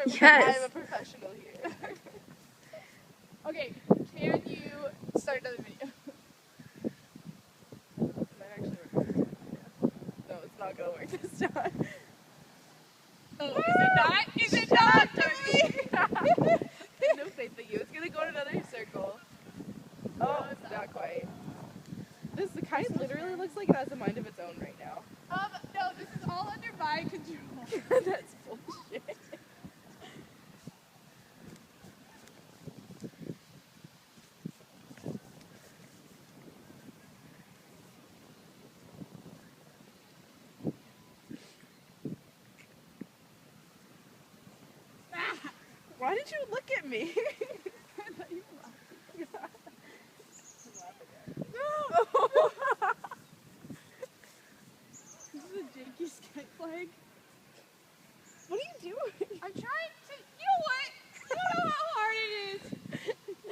Yes. I'm a professional here. Okay, can you start another video? That actually works. No, it's not gonna work this time. Oh, is it not? Is it not? No faith in you. It's gonna go in another circle. Oh, it's not quite. This kite literally looks like it has a mind of its own right now. No, this is all under my control. That's bullshit. Why did you look at me? I thought you were laughing. No! This is a janky skate flag. What are you doing?